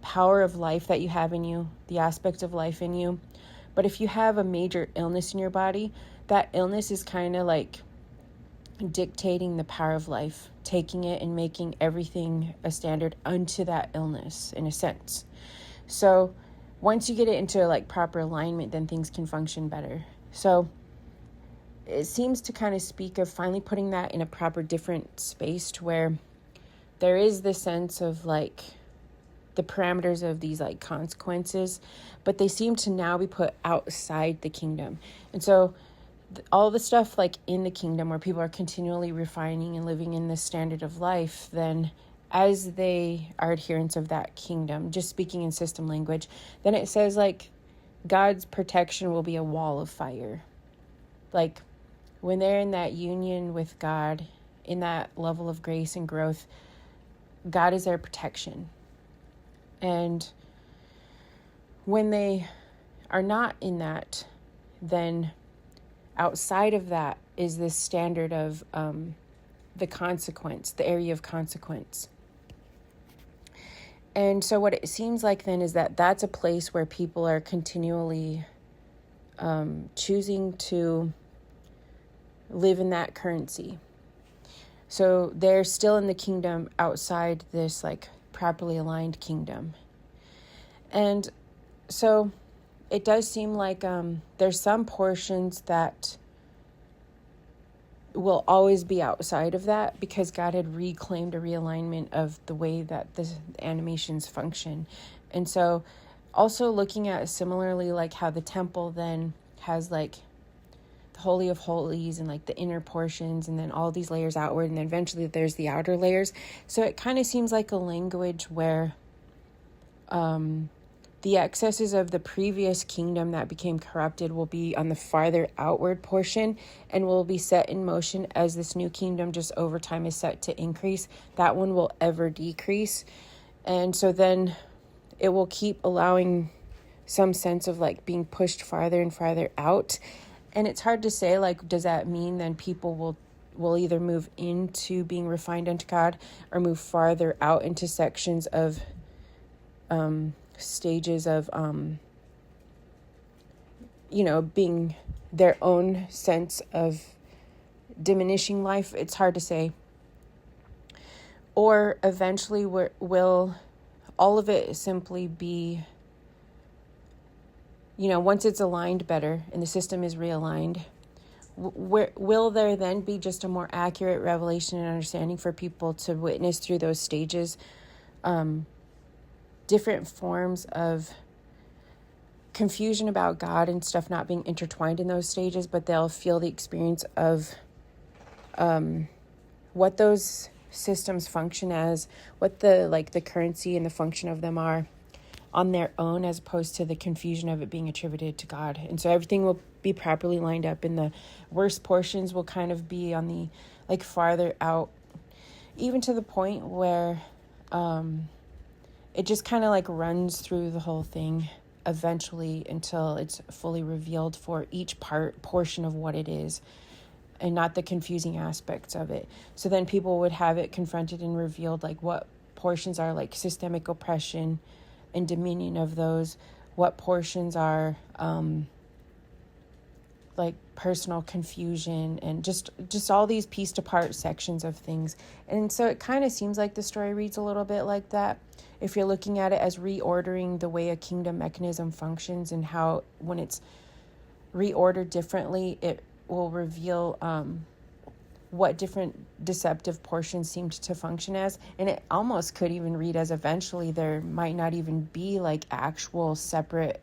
[SPEAKER 1] power of life that you have in you, the aspect of life in you. But if you have a major illness in your body, that illness is kind of like dictating the power of life, taking it and making everything a standard unto that illness in a sense. So once you get it into like proper alignment, then things can function better. So it seems to kind of speak of finally putting that in a proper different space, to where there is this sense of like the parameters of these like consequences, but they seem to now be put outside the kingdom. And so all the stuff like in the kingdom, where people are continually refining and living in this standard of life, then as they are adherents of that kingdom, just speaking in system language, then it says like God's protection will be a wall of fire. Like when they're in that union with God, in that level of grace and growth, God is their protection. And when they are not in that, then outside of that is this standard of the consequence, the area of consequence. And so what it seems like then is that that's a place where people are continually choosing to live in that currency. So they're still in the kingdom outside this like properly aligned kingdom. And so it does seem like there's some portions that will always be outside of that, because God had reclaimed a realignment of the way that the animations function. And so also looking at similarly like how the temple then has like the Holy of Holies and like the inner portions, and then all these layers outward, and then eventually there's the outer layers. So it kind of seems like a language where the excesses of the previous kingdom that became corrupted will be on the farther outward portion and will be set in motion as this new kingdom just over time is set to increase. That one will ever decrease. And so then it will keep allowing some sense of like being pushed farther and farther out. And it's hard to say, like, does that mean then people will either move into being refined unto God or move farther out into sections of stages of being their own sense of diminishing life? It's hard to say. Or eventually will all of it simply be, once it's aligned better and the system is realigned, will there then be just a more accurate revelation and understanding for people to witness through those stages, different forms of confusion about God and stuff not being intertwined in those stages, but they'll feel the experience of what those systems function as, what the currency and the function of them are on their own, as opposed to the confusion of it being attributed to God. And so everything will be properly lined up, and the worst portions will kind of be on the farther out, even to the point where it just kind of runs through the whole thing eventually until it's fully revealed for each portion of what it is, and not the confusing aspects of it. So then people would have it confronted and revealed, what portions are systemic oppression and dominion of those, what portions are personal confusion, and just all these pieced apart sections of things. And so it kind of seems like the story reads a little bit like that, if you're looking at it as reordering the way a kingdom mechanism functions, and how when it's reordered differently, it will reveal what different deceptive portions seemed to function as. And it almost could even read as eventually there might not even be actual separate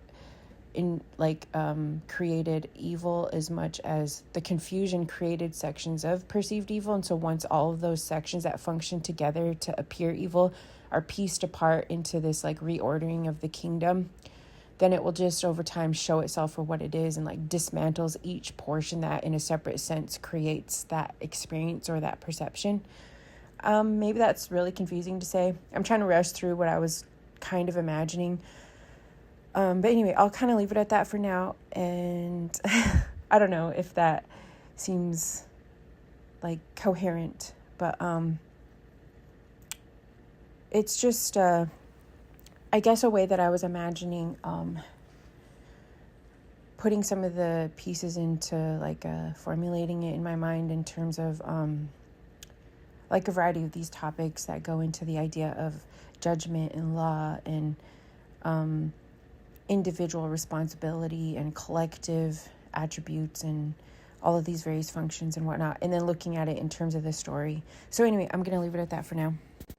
[SPEAKER 1] created evil, as much as the confusion created sections of perceived evil. And so once all of those sections that function together to appear evil are pieced apart into this reordering of the kingdom, then it will just over time show itself for what it is, and dismantles each portion that in a separate sense creates that experience or that perception. Maybe that's really confusing to say. I'm trying to rush through what I was kind of imagining. But anyway, I'll kind of leave it at that for now. And I don't know if that seems coherent, but it's just I guess a way that I was imagining putting some of the pieces into formulating it in my mind in terms of a variety of these topics that go into the idea of judgment and law, and individual responsibility and collective attributes, and all of these various functions and whatnot, and then looking at it in terms of the story. So anyway, I'm going to leave it at that for now.